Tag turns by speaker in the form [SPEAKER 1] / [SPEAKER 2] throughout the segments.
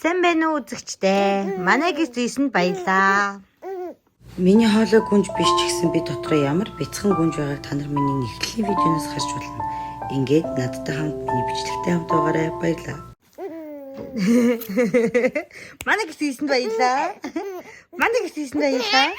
[SPEAKER 1] Сайн байна уу үзэгчдээ. Манай гис ийсэнд баярлаа.
[SPEAKER 2] Миний хоолой гүнж биш ч гэсэн би дотроо ямар бяцхан гүнж байгааг та нар миний нэгтгэлийн видеоноос харж болно. Ингээд надтай хамт миний бичлэгтэй хамт байгаарай. Баярлалаа.
[SPEAKER 1] Манай гис ийсэнд баярлаа. Манай гис ийсэнд баярлаа.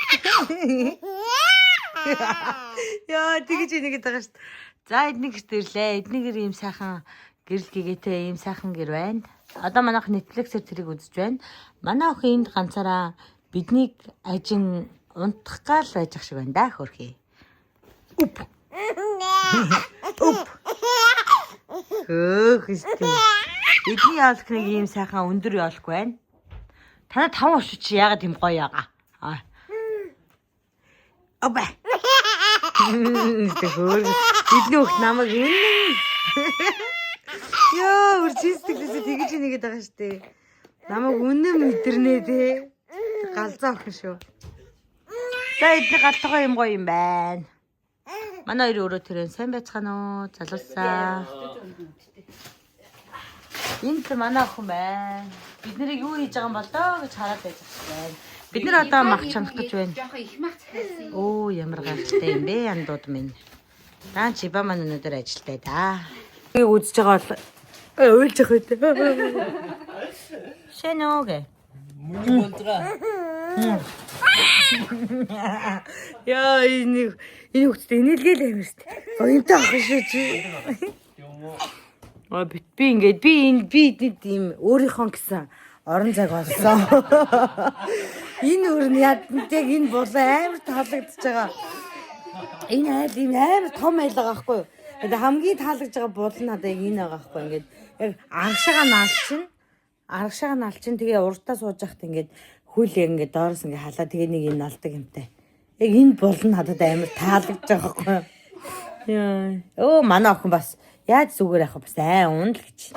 [SPEAKER 1] Яа, тэгэж энийг байгаа шүү дээ. За эднийг гэрлээ. Эднийгээр ийм сайхан гэрэл гээтэй ийм сайхан гэр байна. Одоо манайх Netflix-ээр тэрийг үзэж байна. Манай охин энд ганцаараа биднийг ажин унтах гал байж ах шиг байна да хөрхий. Уп. Уп. Хөөхстэй. Бидний яалх нэг ийм сайхан өндөр яалх байна. Танаа 5 ушч яагаад тийм гоё яага. Обе. Бидний хөх намайг үнэн. Яа, үржистэглээс тэгэж нэгэд байгаа штэ. Намайг үнэн мэдэрнэ те. Галзаа охин шүү. За эдний галтгой юм гоё юм байна. Манай хоёр өөрөө тэрэн сайн байцгаана уу? Залуусаа. Энд манай охин байна. Бид нарыг юу хийж байгаа юм бол доо гэж хараад байж байна. Бид нар одоо мах чанах гэж байна. Оо ямар гайхалтай юм бэ андууд минь. Даан чиба маань өнөөдөр ажилтаа да. Үзэж байгаа бол уйлж явах үү. Шэнooгэ.
[SPEAKER 3] Мөний болдгаа.
[SPEAKER 1] Яа энэ хөвгтөд инээлгээл амир шүү дээ. Оюунтай ах шүү чи. Би ингээд би тийм өөрийнхөө гэсэн орон зайг олсон. Энэ өрн ядантайг энэ бол амар таалагдчихж байгаа. Энэ айл ийм амар том айл байгаа байхгүй юу? Тэгээд хамгийн таалагдж байгаа бол нь надад яг энэ байгаа байхгүй ингээд яг аргашаага наалчин тэгээ уртаа сууж байхад ингээд хөл яг ингээд доороос ингээд халаа тэгээ нэг энэ налдаг юмтай. Яг энэ бол нь надад амар таалагдж байгаа байхгүй юу? Яа. Оо манай охин бас яаж зүгээр яах вэ? Бас унал гэж.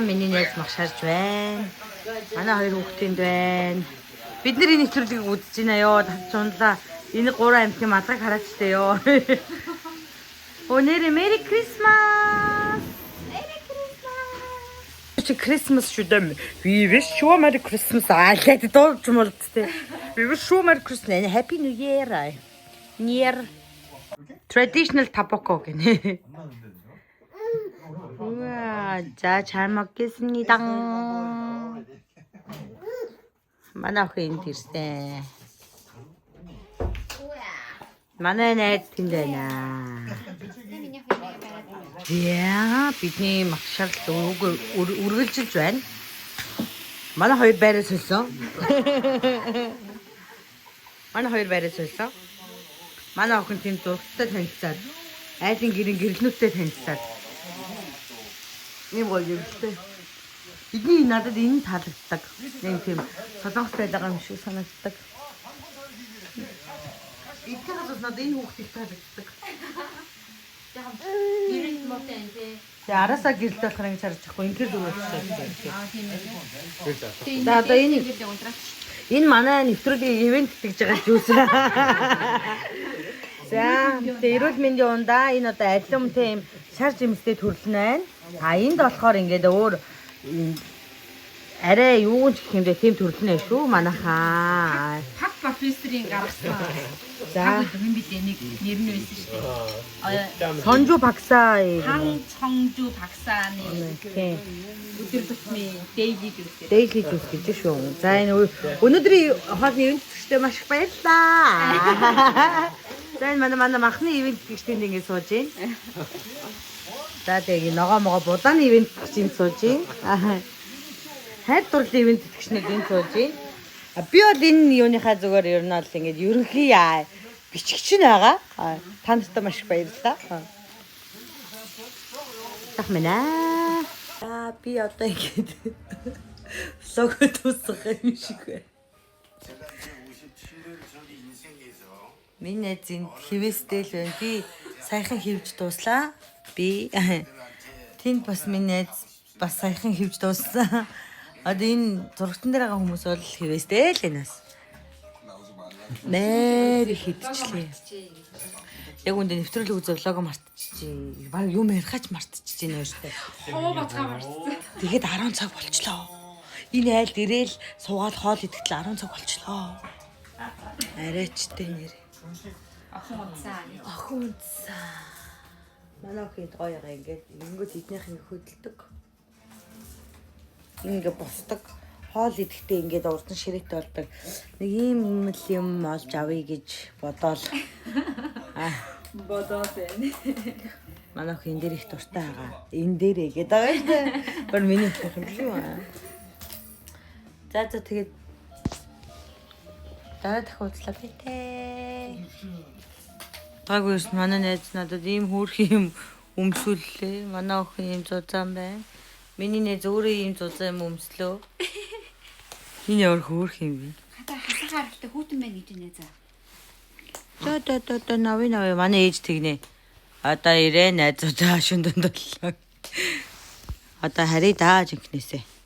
[SPEAKER 1] Миний найз мах шарж байна. Манай хоёр хүүхдтэнд байна. Бид нар энэ нэвтрүүлгийг үзэж байна ёо. Тавчунлаа. Энэ 3 амтны мадраг хараачтай ёо. Өнөөдөр Merry Christmas. Merry Christmas. Christmas шүү дээ. We wish you a Merry Christmas. Алээд дуулж муулд тээ. We wish you a Merry Christmas. Happy New Year. Near traditional tobacco гэнэ. 우와, 자, 잘 먹겠습니다. манай охин ирсэн. Манай найз тэнд байна. Яа, бидний магшаал үргэлжилж байна. Манай хоёр байраа сольсон. Манай охин тэнд дуртай танилцаад, айлын гэрлнүүттэй танилцаад. Ийм гоё юм шүү дээ. Бидний надад энэ таалагддаг. Нэг тийм солонгос байлгаа юм шиг санагддаг. Итгэж надад энэ хүүхд их таалагддаг.
[SPEAKER 4] Гэрэл мотой энэ.
[SPEAKER 1] Тэгээ араасаа гэрэлтэй болох юм харж байхгүй. Ингээр дөрөвчтэй.
[SPEAKER 4] Тийм.
[SPEAKER 1] За одоо энэ манай нэвтрүүлгийн ивент гэж байгаа зүс. За тэгээ эрүүл мэндийн ундаа энэ одоо алюм тийм шар жимстэй төрөл нь байна. Энд болохоор ингээд өөр арай юу ч гэх юм бэ тийм төрөл нь шүү манайхаа.
[SPEAKER 4] Пак профессорын гаргасан.
[SPEAKER 1] За
[SPEAKER 4] юм билээ нэг нэр нь байсан шүү дээ.
[SPEAKER 1] Сонжу Багсаа.
[SPEAKER 4] Хан Цонгжу Багсааны
[SPEAKER 1] Тийм.
[SPEAKER 4] өдөр тутмын daily juice.
[SPEAKER 1] Daily juice гэж шүү. За энэ өнөөдрийн хоолны ивент гэжтэй маш их баярлалаа. За энэ манай махны ивент гэжтэнд ингээд сууж байна. За тэгээ ногоо могоо булааны ивент гэж сууж байна. Хайр дурлалын ивент гэж нэг энэ сууж байна. Би бол энэ юуныхаа зүгээр ер нь бол ингээд ерөнхий бичгч нь байгаа. Та нартай маш их баярлалаа. Тахмана. Би одоо ингээд влог тусах юм шиг байна. Миний зин хэвэстэй л байна. Би саяхан хөвж дууслаа. Би тэнд бас миний бас саяхан хөвж дууссан. Одоо энэ зургатан дээр байгаа хүмүүс бол хэвэстэй л энэс. Нэр хитчлээ. Яг үндэ нэвтрүүлэг үзээ влог мартчихжээ. Баг юм ярихаач мартчихжээ нэ өөртөө.
[SPEAKER 4] Хоо бацгаа марцсан.
[SPEAKER 1] Тэгэхэд 10 цаг болчлоо. Энэ айлд ирээл суугаад хоол идэхдээ 10 цаг болчлоо. Арайчтай нэр.
[SPEAKER 4] Охин унтсан.
[SPEAKER 1] Охин унтсан. Манай охин гоё яга ингээд ингэнгүүт эднийх ингэ хөдөлдөг. Ингээ босдог. Хоол идэхдээ ингээд урдан ширээтэй болдог. Нэг ийм юм олж авъя гэж бодоол.
[SPEAKER 4] Бодоод байна.
[SPEAKER 1] Манай охин энэ дээр их дуртай байгаа. Энэ дээрээ гэдэг байгаа шүү дээ. Гэр миний охин юм аа. За тэгээд дараа дахин уулзлаа битээ. Тагүйс манай найз надад ийм хөөрх юм өмсүүллээ. Манай охин ийм зузаан байна. Миний найз өөрөө ийм зузаан юм өмслөө. Энэ ямар хөөрх юм бэ?
[SPEAKER 4] Хасаа харахтай хүүтэн байна гэж нэ за.
[SPEAKER 1] Та навь манай ээж тэгнэ. Одоо ирээ найзуудаа шүн дунд боллоо. Одоо харъя даа жинхнээсээ.